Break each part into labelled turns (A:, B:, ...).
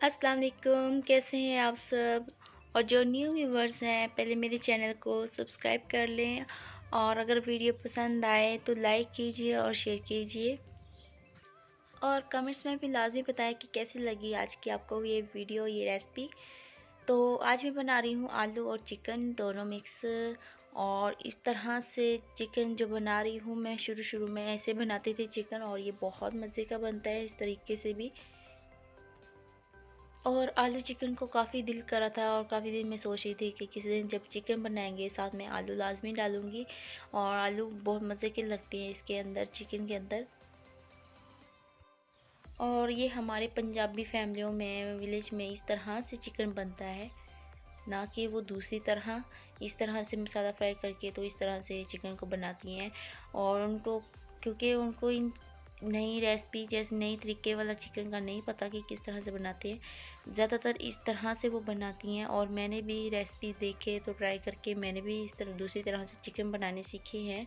A: अस्सलाम वालेकुम, कैसे हैं आप सब? और जो न्यू व्यूवर्स हैं पहले मेरे चैनल को सब्सक्राइब कर लें और अगर वीडियो पसंद आए तो लाइक कीजिए और शेयर कीजिए और कमेंट्स में भी लाजमी बताएं कि कैसी लगी आज की आपको ये वीडियो, ये रेसिपी। तो आज मैं बना रही हूँ आलू और चिकन दोनों मिक्स। और इस तरह से चिकन जो बना रही हूँ मैं, शुरू में ऐसे बनाती थी चिकन और ये बहुत मज़े का बनता है इस तरीके से भी। और आलू चिकन को काफ़ी दिल करा था और काफ़ी दिन मैं सोच रही थी कि किसी दिन जब चिकन बनाएंगे साथ में आलू लाजमी डालूंगी। और आलू बहुत मज़े के लगते हैं इसके अंदर, चिकन के अंदर। और ये हमारे पंजाबी फैमिलियों में, विलेज में इस तरह से चिकन बनता है, ना कि वो दूसरी तरह इस तरह से मसाला फ्राई करके। तो इस तरह से चिकन को बनाती हैं और उनको, क्योंकि उनको इन नई रेसिपी जैसे नई तरीके वाला चिकन का नहीं पता कि किस तरह से बनाते हैं, ज़्यादातर इस तरह से वो बनाती हैं। और मैंने भी रेसिपी देखे तो ट्राई करके मैंने भी इस तरह दूसरी तरह से चिकन बनाने सीखे हैं।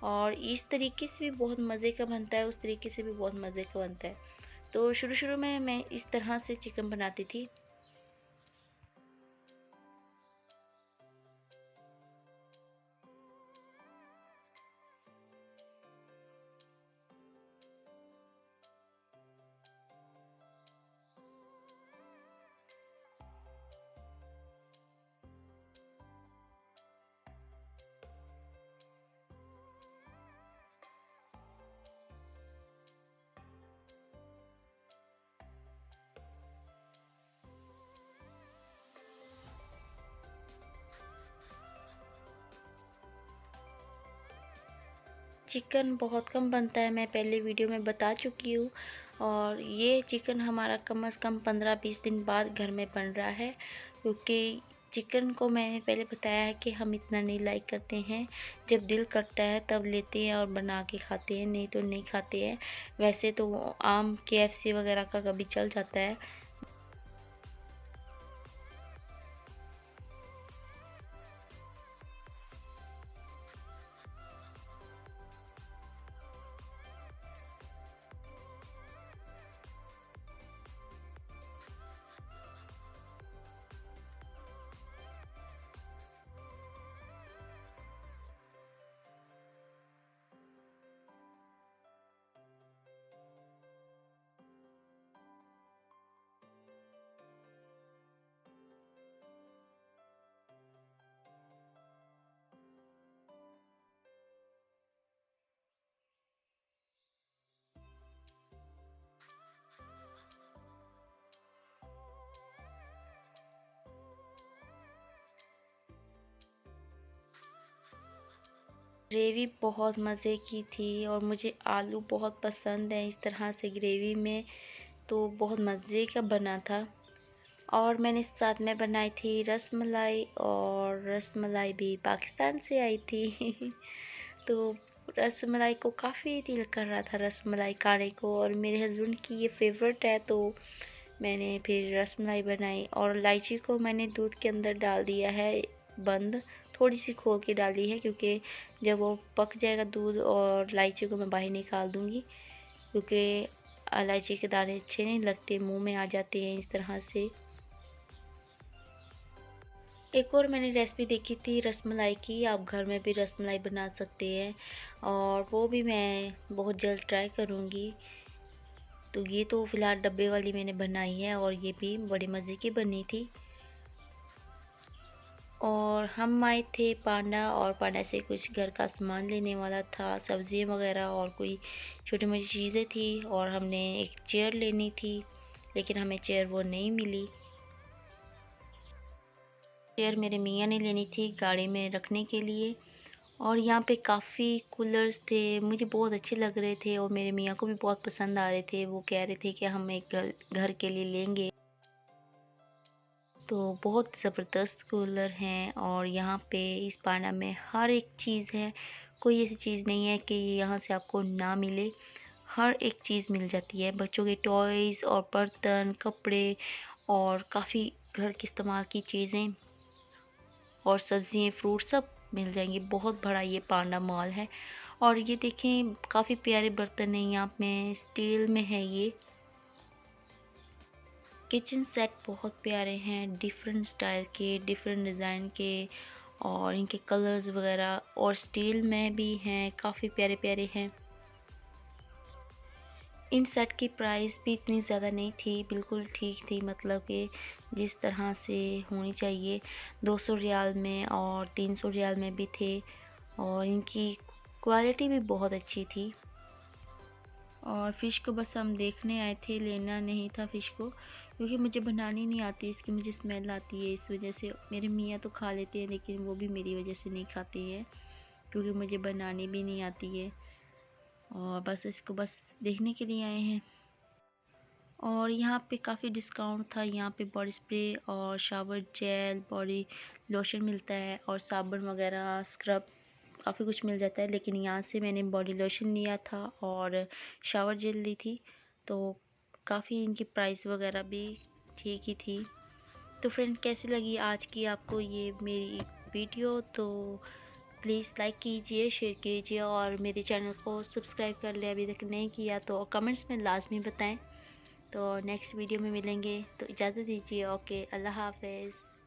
A: और इस तरीके से भी बहुत मज़े का बनता है, उस तरीके से भी बहुत मज़े का बनता है। तो शुरू में मैं इस तरह से चिकन बनाती थी। चिकन बहुत कम बनता है, मैं पहले वीडियो में बता चुकी हूँ। और ये चिकन हमारा कम से कम 15-20 दिन बाद घर में बन रहा है, क्योंकि चिकन को मैंने पहले बताया है कि हम इतना नहीं लाइक करते हैं। जब दिल करता है तब लेते हैं और बना के खाते हैं, नहीं तो नहीं खाते हैं। वैसे तो आम KFC वगैरह का कभी चल जाता है। ग्रेवी बहुत मज़े की थी और मुझे आलू बहुत पसंद है इस तरह से ग्रेवी में, तो बहुत मज़े का बना था। और मैंने साथ में बनाई थी रसमलाई, और रसमलाई भी पाकिस्तान से आई थी तो रसमलाई को काफ़ी दिल कर रहा था रसमलाई खाने को, और मेरे हस्बैंड की ये फेवरेट है, तो मैंने फिर रसमलाई बनाई। और इलायची को मैंने दूध के अंदर डाल दिया है बंद, थोड़ी सी खोल के डाली है, क्योंकि जब वो पक जाएगा दूध और इलायची को मैं बाहर निकाल दूँगी, क्योंकि इलायची के दाने अच्छे नहीं लगते, मुंह में आ जाते हैं इस तरह से। एक और मैंने रेसिपी देखी थी रसमलाई की, आप घर में भी रसमलाई बना सकते हैं और वो भी मैं बहुत जल्द ट्राई करूँगी। तो ये तो फ़िलहाल डब्बे वाली मैंने बनाई है और ये भी बड़े मज़े की बनी थी। और हम आए थे पांडा, और पांडा से कुछ घर का सामान लेने वाला था, सब्ज़ियाँ वगैरह और कोई छोटी-मोटी चीज़ें थी, और हमने एक चेयर लेनी थी, लेकिन हमें चेयर वो नहीं मिली। चेयर मेरे मियाँ ने लेनी थी गाड़ी में रखने के लिए। और यहाँ पे काफ़ी कूलर्स थे, मुझे बहुत अच्छे लग रहे थे और मेरे मियाँ को भी बहुत पसंद आ रहे थे। वो कह रहे थे कि हम एक घर के लिए लेंगे। तो बहुत ज़बरदस्त कूलर हैं और यहाँ पे इस पांडा में हर एक चीज़ है। कोई ऐसी चीज़ नहीं है कि यहाँ से आपको ना मिले, हर एक चीज़ मिल जाती है। बच्चों के टॉयज़ और बर्तन, कपड़े और काफ़ी घर के इस्तेमाल की चीज़ें और सब्जियाँ, फ्रूट सब मिल जाएंगे। बहुत बड़ा ये पांडा मॉल है। और ये देखें काफ़ी प्यारे बर्तन हैं यहाँ में, स्टील में है ये। किचन सेट बहुत प्यारे हैं, डिफरेंट स्टाइल के, डिफरेंट डिज़ाइन के, और इनके कलर्स वगैरह और स्टील में भी हैं, काफ़ी प्यारे प्यारे हैं। इन सेट की प्राइस भी इतनी ज़्यादा नहीं थी, बिल्कुल ठीक थी, मतलब कि जिस तरह से होनी चाहिए। 200 रियाल में और 300 रियाल में भी थे, और इनकी क्वालिटी भी बहुत अच्छी थी। और फ़िश को बस हम देखने आए थे, लेना नहीं था फ़िश को, क्योंकि मुझे बनानी नहीं आती, इसकी मुझे स्मेल आती है। इस वजह से मेरे मियाँ तो खा लेते हैं, लेकिन वो भी मेरी वजह से नहीं खाते हैं, क्योंकि मुझे बनानी भी नहीं आती है। और बस इसको बस देखने के लिए आए हैं। और यहाँ पे काफ़ी डिस्काउंट था, यहाँ पे बॉडी स्प्रे और शावर जेल, बॉडी लोशन मिलता है, और साबुन वगैरह, स्क्रब, काफ़ी कुछ मिल जाता है। लेकिन यहाँ से मैंने बॉडी लोशन लिया था और शावर जेल ली थी, तो काफ़ी इनकी प्राइस वगैरह भी ठीक ही थी। तो फ्रेंड, कैसी लगी आज की आपको ये मेरी वीडियो? तो प्लीज़ लाइक कीजिए, शेयर कीजिए, और मेरे चैनल को सब्सक्राइब कर ले अभी तक नहीं किया तो, और कमेंट्स में लाजमी बताएं। तो नेक्स्ट वीडियो में मिलेंगे, तो इजाज़त दीजिए। ओके, अल्लाह हाफ़िज़।